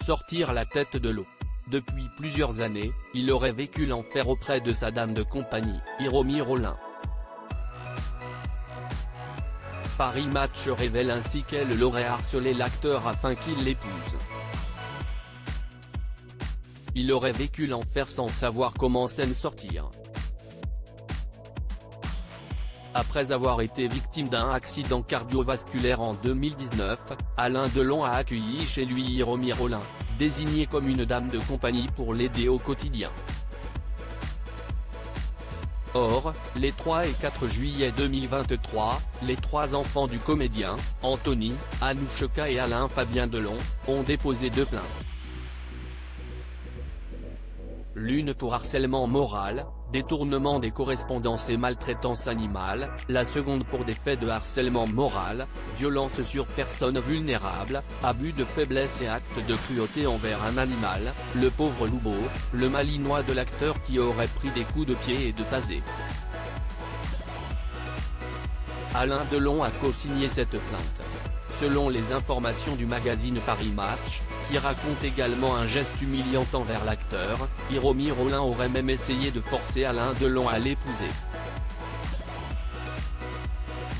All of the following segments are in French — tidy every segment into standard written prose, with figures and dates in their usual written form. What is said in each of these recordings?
sortir la tête de l'eau. Depuis plusieurs années, il aurait vécu l'enfer auprès de sa dame de compagnie, Hiromi Rollin. Paris Match révèle ainsi qu'elle l'aurait harcelé l'acteur afin qu'il l'épouse. Il aurait vécu l'enfer sans savoir comment s'en sortir. Après avoir été victime d'un accident cardiovasculaire en 2019, Alain Delon a accueilli chez lui Hiromi Rollin, désignée comme une dame de compagnie pour l'aider au quotidien. Or, les 3 et 4 juillet 2023, les 3 enfants du comédien, Anthony, Anouchka et Alain Fabien Delon, ont déposé 2 plaintes. L'une pour harcèlement moral, détournement des correspondances et maltraitance animale, la seconde pour des faits de harcèlement moral, violence sur personne vulnérable, abus de faiblesse et actes de cruauté envers un animal, le pauvre loup-beau, le malinois de l'acteur qui aurait pris des coups de pied et de tasé. Alain Delon a co-signé cette plainte. Selon les informations du magazine Paris Match, qui raconte également un geste humiliant envers l'acteur, Hiromi Rollin aurait même essayé de forcer Alain Delon à l'épouser.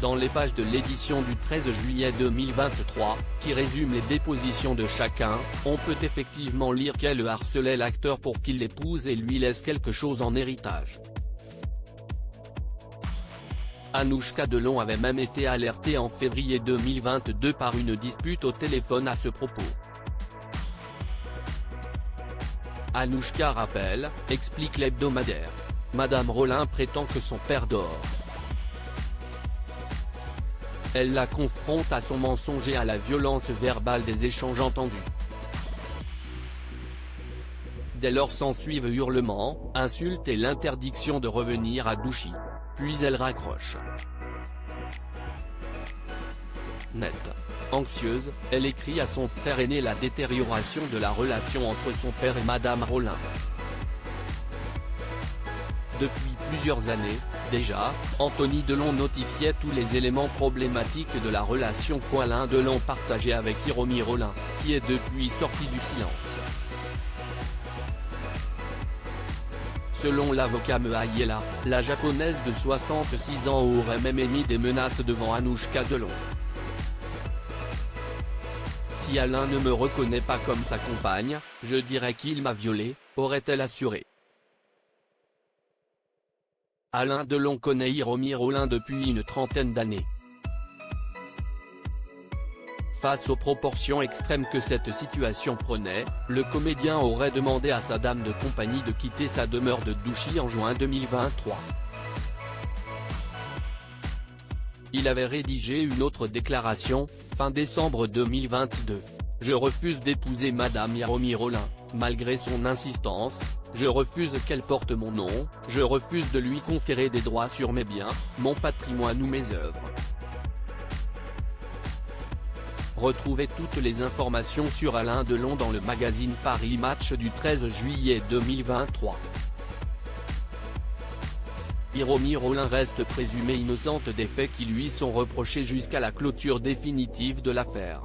Dans les pages de l'édition du 13 juillet 2023, qui résume les dépositions de chacun, on peut effectivement lire qu'elle harcelait l'acteur pour qu'il l'épouse et lui laisse quelque chose en héritage. Anouchka Delon avait même été alertée en février 2022 par une dispute au téléphone à ce propos. Anouchka rappelle, explique l'hebdomadaire. Madame Rollin prétend que son père dort. Elle la confronte à son mensonge et à la violence verbale des échanges entendus. Dès lors s'ensuivent hurlements, insultes et l'interdiction de revenir à Douchy. Puis elle raccroche. Net. Anxieuse, elle écrit à son frère aîné la détérioration de la relation entre son père et Madame Rollin. Depuis plusieurs années, déjà, Anthony Delon notifiait tous les éléments problématiques de la relation qu'Alain Delon partageait avec Hiromi Rollin, qui est depuis sorti du silence. Selon l'avocat Mehaïela, la japonaise de 66 ans aurait même émis des menaces devant Anouchka Delon. Si Alain ne me reconnaît pas comme sa compagne, je dirais qu'il m'a violée, aurait-elle assuré. Alain Delon connaît Hiromi Rollin depuis une trentaine d'années. Face aux proportions extrêmes que cette situation prenait, le comédien aurait demandé à sa dame de compagnie de quitter sa demeure de Douchy en juin 2023. Il avait rédigé une autre déclaration, fin décembre 2022. Je refuse d'épouser Madame Hiromi Rollin, malgré son insistance, je refuse qu'elle porte mon nom, je refuse de lui conférer des droits sur mes biens, mon patrimoine ou mes œuvres. Retrouvez toutes les informations sur Alain Delon dans le magazine Paris Match du 13 juillet 2023. Hiromi Rollin reste présumée innocente des faits qui lui sont reprochés jusqu'à la clôture définitive de l'affaire.